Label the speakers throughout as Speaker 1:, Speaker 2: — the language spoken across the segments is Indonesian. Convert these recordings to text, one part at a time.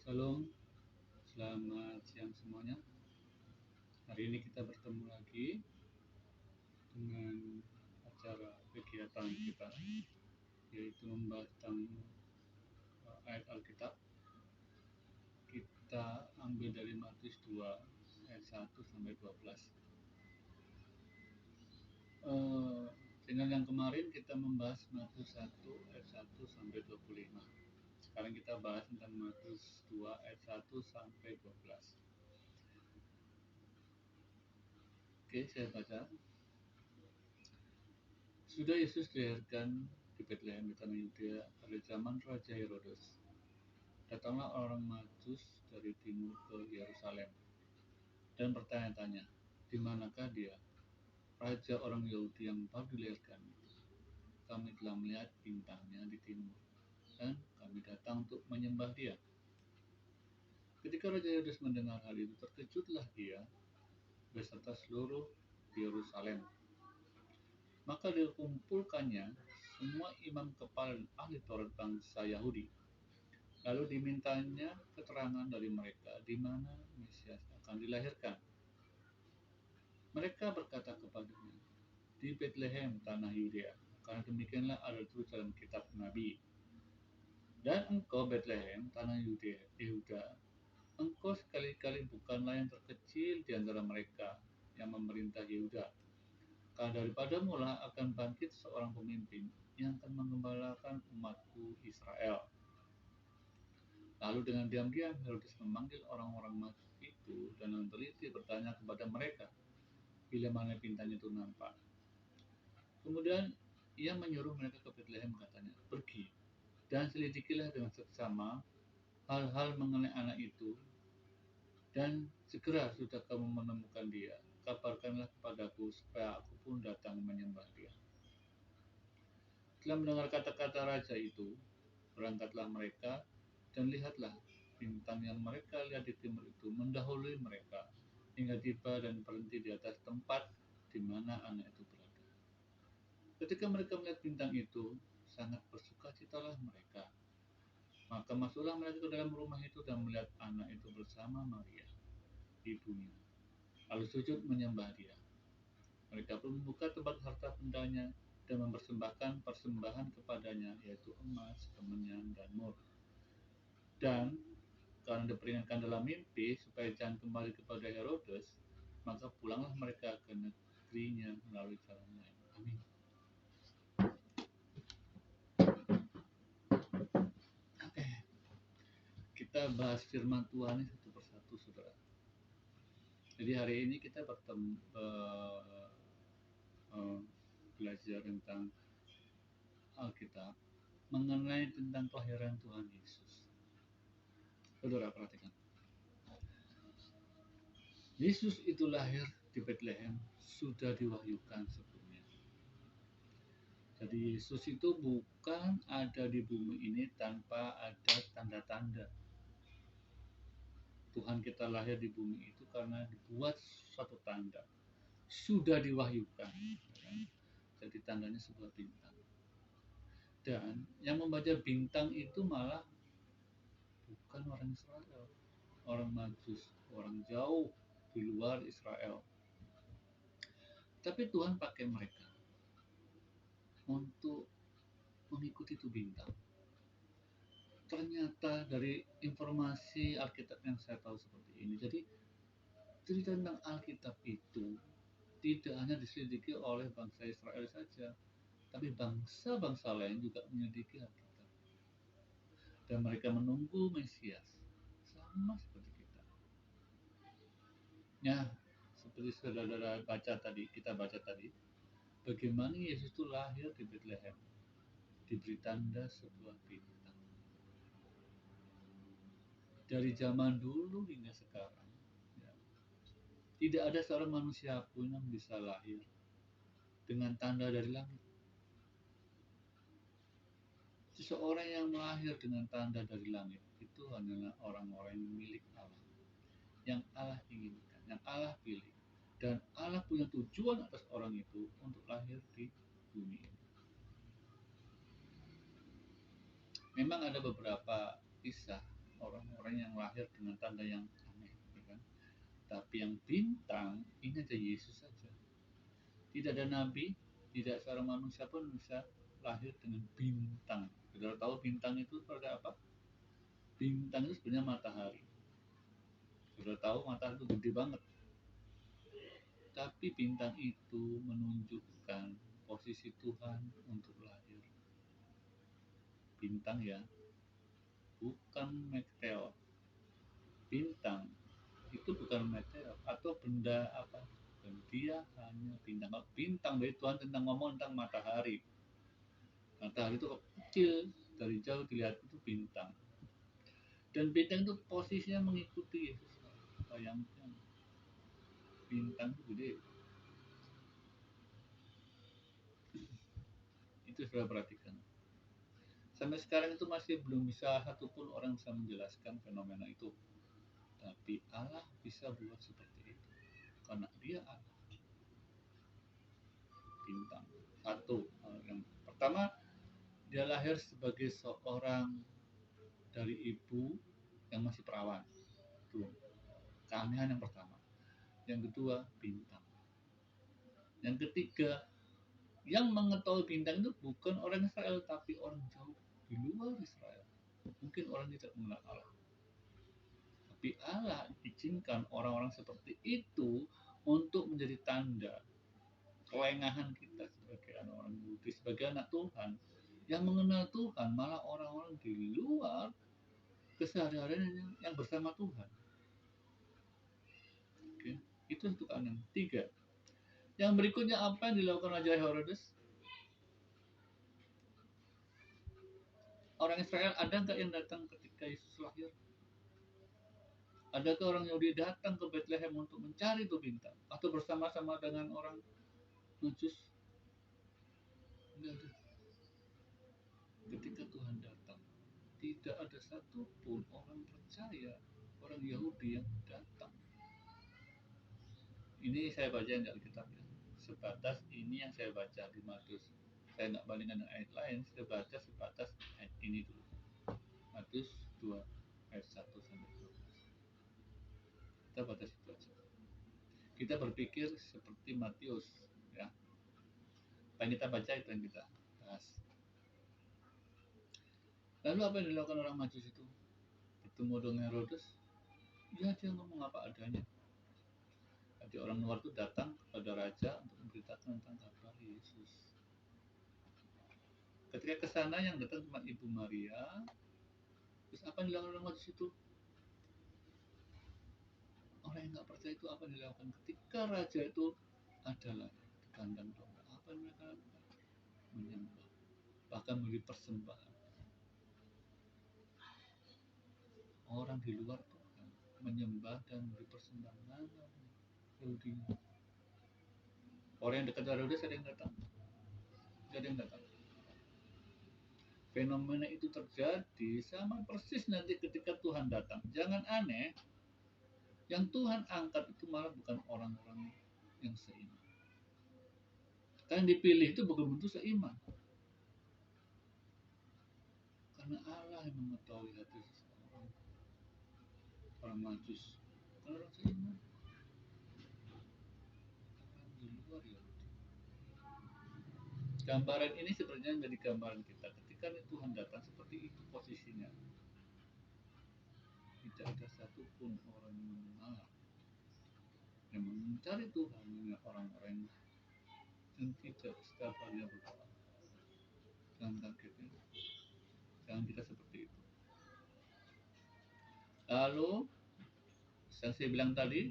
Speaker 1: Shalom, selamat siang semuanya. Hari ini kita bertemu lagi dengan acara kegiatan kita, yaitu membahas tentang ayat Alkitab. Kita ambil dari Matius 2 ayat 1 sampai 12. Dengan yang kemarin kita membahas Matius 1 ayat 1 sampai 25. Sekarang kita bahas tentang Matius 2 ayat 1 sampai 12. Oke, saya baca. Sudah Yesus dilahirkan di Betlehem di tanah Yudea pada zaman Raja Herodes. Datanglah orang Majus dari timur ke Yerusalem dan bertanya-tanya, di manakah dia, Raja orang Yahudi yang baru dilahirkan itu? Kami telah melihat bintangnya di timur dan kami datang untuk menyembah dia. Ketika Raja Herodes mendengar hal itu, terkejutlah dia beserta seluruh Yerusalem. Maka dikumpulkannya semua imam kepala dan ahli Taurat bangsa Yahudi. Lalu dimintanya keterangan dari mereka di mana Mesias akan dilahirkan. Mereka berkata kepadanya, di Betlehem, tanah Yudea, karena demikianlah ada terus dalam kitab Nabi. Dan engkau Betlehem, tanah Yudea, Yehuda, engkau sekali-kali bukanlah yang terkecil di antara mereka yang memerintah Yehuda. Karena daripadamu lah akan bangkit seorang pemimpin yang akan menggembalakan umatku Israel. Lalu dengan diam-diam Herodes memanggil orang-orang Majus itu dan meneliti bertanya kepada mereka bila mana bintang itu nampak. Kemudian ia menyuruh mereka ke Betlehem, katanya, pergi dan selidikilah dengan seksama hal-hal mengenai anak itu, dan segera sudah kamu menemukan dia, kabarkanlah kepadaku supaya aku pun datang menyembah dia. Setelah mendengar kata-kata raja itu, berangkatlah mereka dan lihatlah bintang yang mereka lihat di timur itu mendahului mereka hingga tiba dan berhenti di atas tempat di mana anak itu berada. Ketika mereka melihat bintang itu, sangat bersukacitalah mereka. Maka masuklah mereka ke dalam rumah itu dan melihat anak itu bersama Maria, ibunya, lalu sujud menyembah dia. Mereka pun membuka tempat harta bendanya dan mempersembahkan persembahan kepadanya, yaitu emas, kemenyan, dan mur. Dan karena diperingatkan dalam mimpi supaya jangan kembali kepada Herodes, maka pulanglah mereka ke negerinya melalui jalan lain. Amin. Oke, kita bahas firman Tuhan ini satu persatu, saudara. Jadi hari ini kita belajar tentang Alkitab mengenai tentang kelahiran Tuhan Yesus. Saudara perhatikan, Yesus itu lahir di Betlehem sudah diwahyukan sebelumnya. Jadi Yesus itu bukan ada di bumi ini tanpa ada tanda-tanda. Tuhan kita lahir di bumi itu karena dibuat suatu tanda, sudah diwahyukan. Jadi tandanya sebuah bintang. Dan yang membaca bintang itu malah bukan orang Israel, orang Majus, orang jauh di luar Israel. Tapi Tuhan pakai mereka untuk mengikuti itu bintang. Ternyata dari informasi Alkitab yang saya tahu seperti ini, jadi cerita tentang Alkitab itu tidak hanya diselidiki oleh bangsa Israel saja, tapi bangsa-bangsa lain juga menyelidiki Alkitab. Dan mereka menunggu Mesias, sama seperti kita. Ya, seperti saudara kita baca tadi, bagaimana Yesus itu lahir di Betlehem, diberi tanda sebuah bintang. Dari zaman dulu hingga sekarang, ya, tidak ada seorang manusia pun yang bisa lahir dengan tanda dari langit. Seseorang yang lahir dengan tanda dari langit itu hanyalah orang-orang yang milik Allah, yang Allah inginkan, yang Allah pilih, dan Allah punya tujuan atas orang itu untuk lahir di bumi ini. Memang ada beberapa kisah orang-orang yang lahir dengan tanda yang aneh, ya kan? Tapi yang bintang ini ada Yesus saja. Tidak ada nabi, tidak seorang manusia pun bisa lahir dengan bintang. Saudara tahu bintang itu seperti apa? Bintang itu sebenarnya matahari. Saudara tahu matahari itu gede banget. Tapi bintang itu menunjukkan posisi Tuhan untuk lahir. Bintang ya, bukan meteor. Bintang itu bukan meteor atau benda apa. Dan dia hanya bintang. Bintang dari Tuhan tentang ngomong tentang matahari. Matahari itu kecil, dari jauh dilihat itu bintang. Dan bintang itu posisinya mengikuti Yesus. Bayangkan, bintang itu gede. Itu sudah perhatikan. Sampai sekarang itu masih belum bisa satupun orang bisa menjelaskan fenomena itu. Tapi Allah bisa buat seperti itu. Karena dia Allah. Bintang. Satu. Yang pertama, dia lahir sebagai seorang dari ibu yang masih perawan. Itu keanehan yang pertama. Yang kedua, bintang. Yang ketiga, yang mengetahui bintang itu bukan orang Israel, tapi orang jauh di luar Israel. Mungkin orang tidak mengenal Allah. Tapi Allah izinkan orang-orang seperti itu untuk menjadi tanda kelengahan kita sebagai orang Yahudi, sebagai anak Tuhan. Yang mengenal Tuhan malah orang-orang di luar keseharian yang bersama Tuhan. Oke, itu untuk anak. Tiga. Yang berikutnya apa yang dilakukan Raja Herodes? Orang Israel ada nggak yang datang ketika Yesus lahir? Adakah orang Yahudi datang ke Bethlehem untuk mencari itu bintang? Atau bersama-sama dengan orang Majus? Enggak ada. Ketika Tuhan datang, tidak ada satupun orang percaya, orang Yahudi yang datang. Ini saya baca yang dari kitabnya. Sebatas ini yang saya baca di Matius. Saya nggak bandingkan dengan ayat lain, saya baca sebatas ayat ini dulu. Matius 2 ayat 1 sampai 12. Kita baca situ aja. Kita berpikir seperti Matius, ya. Apa yang kita baca itu yang kita bahas. Lalu apa yang dilakukan orang Majus itu? Bertemu dengan Herodes, ya dia ngomong apa adanya. Jadi orang luar itu datang kepada raja untuk memberitakan tentang kabar Yesus. Ketika ke sana yang datang cuma Ibu Maria, terus apa yang dilakukan orang Majus itu? Orang yang nggak percaya itu apa yang dilakukan ketika raja itu adalah di kandang domba? Apa yang mereka lakukan? Menyembah, bahkan memberi persembahan. Orang di luar Tuhan menyembah dan memberi persembahan. Mana Yahudi? Orang yang dekat dengan Herodes ada yang datang? Tidak ada yang datang. Fenomena itu terjadi sama persis nanti ketika Tuhan datang. Jangan aneh, yang Tuhan angkat itu malah bukan orang-orang yang seiman. Kan yang dipilih itu bukan bentuk seiman. Karena Allah yang mengetahui hati seseorang. Orang Majus, bukan orang seiman. Orang di luar ya. Gambaran ini sebenarnya menjadi gambaran kita. Ketika Tuhan datang seperti itu posisinya. Tidak ada satupun orang yang mengenal, yang mencari Tuhan, orang-orang yang tidak setiap harinya berdoa. Jangan kaget ya. Jangan kita seperti itu. Lalu yang saya bilang tadi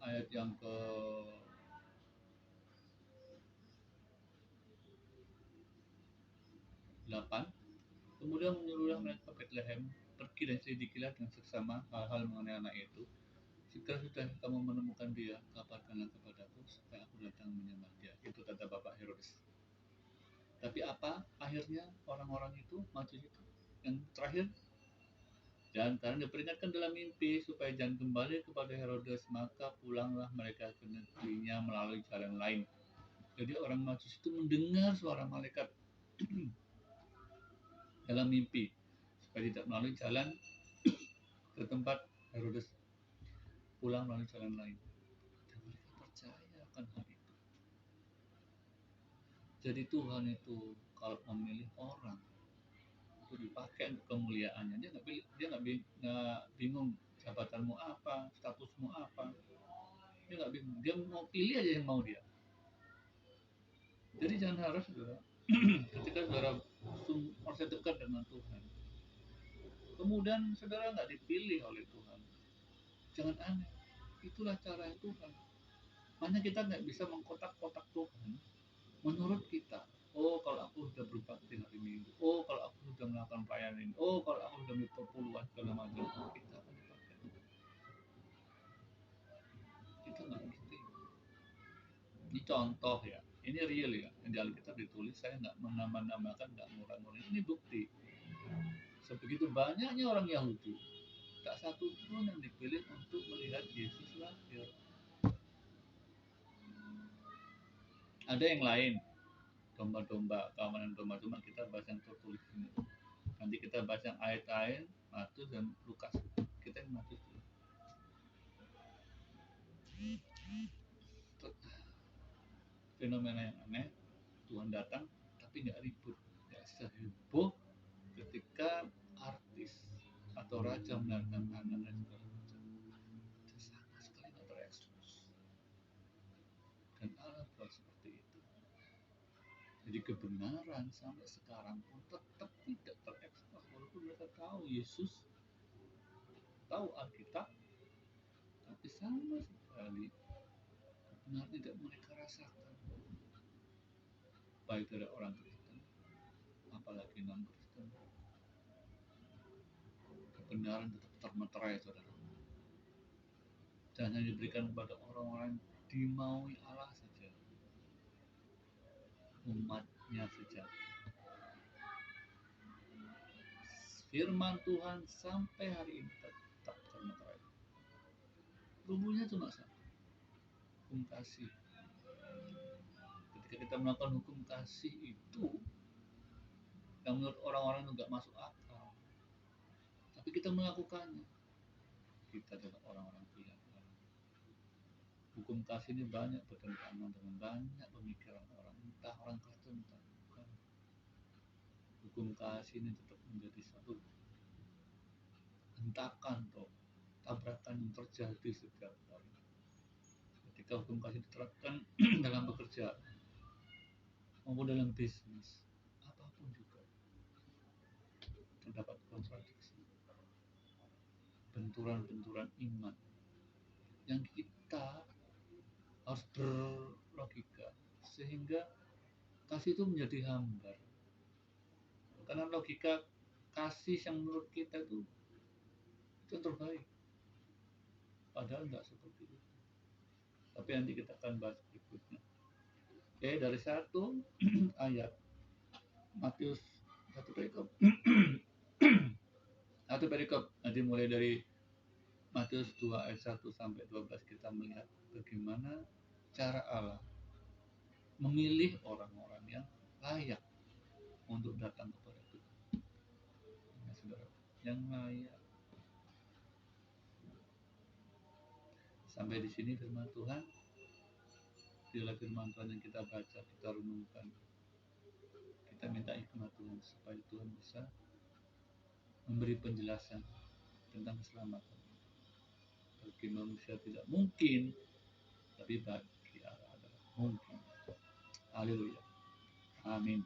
Speaker 1: ayat yang ke 8, kemudian menyuruhlah mereka ke Bethlehem, pergi dan selidikilah dengan seksama hal-hal mengenai anak itu. Jika sudah kamu menemukan dia, kabarkanlah kepadaku supaya aku datang menyembah dia. Itu kata Bapak Herodes. Tapi apa akhirnya orang-orang itu maju itu? Yang terakhir, dan karena diperingatkan dalam mimpi supaya jangan kembali kepada Herodes, maka pulanglah mereka ke negerinya melalui jalan lain. Jadi orang Majus itu mendengar suara malaikat. dalam mimpi supaya tidak melalui jalan ke tempat Herodes, pulang melalui jalan lain. Dan mereka percaya akan hal itu. Jadi Tuhan itu kalau memilih orang itu dipakai untuk kemuliaannya. Dia nggak bingung jabatanmu apa, statusmu apa. Dia nggak bingung. Dia mau pilih aja yang mau dia. Jadi jangan harap saudara, ketika saudara merasa dekat dengan Tuhan, kemudian saudara nggak dipilih oleh Tuhan, jangan aneh. Itulah cara Tuhan. Makanya kita nggak bisa mengkotak-kotak Tuhan menurut kita. Oh, kalau aku sudah berbakti hari Minggu. Oh, kalau aku sudah melakukan pelayanan ini. Oh, kalau aku sudah berpuluhan segala macam. Kita akan dipakai. Kita nggak ngerti. Ini contoh ya. Ini real ya. Yang di Alkitab ditulis, saya nggak menambah-nambahkan, nggak ngurang-ngurang. Ini bukti. Sebegitu banyaknya orang Yahudi, tak satu pun yang dipilih untuk melihat Yesus lahir. Ada yang lain, domba-domba, keamanan domba, cuma kita bahas yang tertulis ini. Nanti kita bahas yang ayat-ayat Matius dan Lukas. Kita yang Matius dulu. Fenomena yang aneh, Tuhan datang tapi nggak ribut, nggak seheboh ketika artis atau raja melahirkan anak dan segala macam. Itu sama sekali nggak terekspos. Dan Allah buat seperti itu. Jadi kebenaran sampai sekarang pun tetap tidak terekspos, walaupun mereka tahu Yesus, tahu Alkitab, tapi sama sekali kebenaran tidak mereka rasakan, baik dari orang Kristen, apalagi non Kristen. Kebenaran tetap termeterai, saudara, dan hanya diberikan kepada orang-orang dimaui Allah saja, umatnya saja. Firman Tuhan sampai hari ini tetap termeterai. Rumusnya cuma satu, hukum kasih. Ketika kita melakukan hukum kasih itu yang menurut orang-orang itu nggak masuk akal, tapi kita melakukannya, kita adalah orang-orang pilihan Allah. Hukum kasih ini banyak bertentangan dengan banyak pemikiran orang, entah orang Kristen entah bukan. Hukum kasih ini tetap menjadi satu hentakan atau tabrakan yang terjadi setiap hari. Ketika hukum kasih diterapkan dalam bekerja maupun dalam bisnis, apapun juga terdapat kontradiksi, benturan-benturan iman yang kita harus berlogika sehingga kasih itu menjadi hambar. Karena logika kasih yang menurut kita itu yang terbaik, padahal nggak seperti itu. Tapi nanti kita akan bahas berikutnya. Oke, dari satu ayat Matius, satu perikop satu perikop, nanti mulai dari Matius 2 ayat 1 sampai 12 kita melihat bagaimana cara Allah memilih orang-orang yang layak untuk datang kepada Tuhan. Ya, saudara, yang layak. Sampai di sini firman Tuhan. Bila firman Tuhan yang kita baca, kita renungkan, kita minta hikmat Tuhan supaya Tuhan bisa memberi penjelasan tentang keselamatan. Bagi manusia tidak mungkin, tapi bagi Allah adalah mungkin. Haleluya. Amin.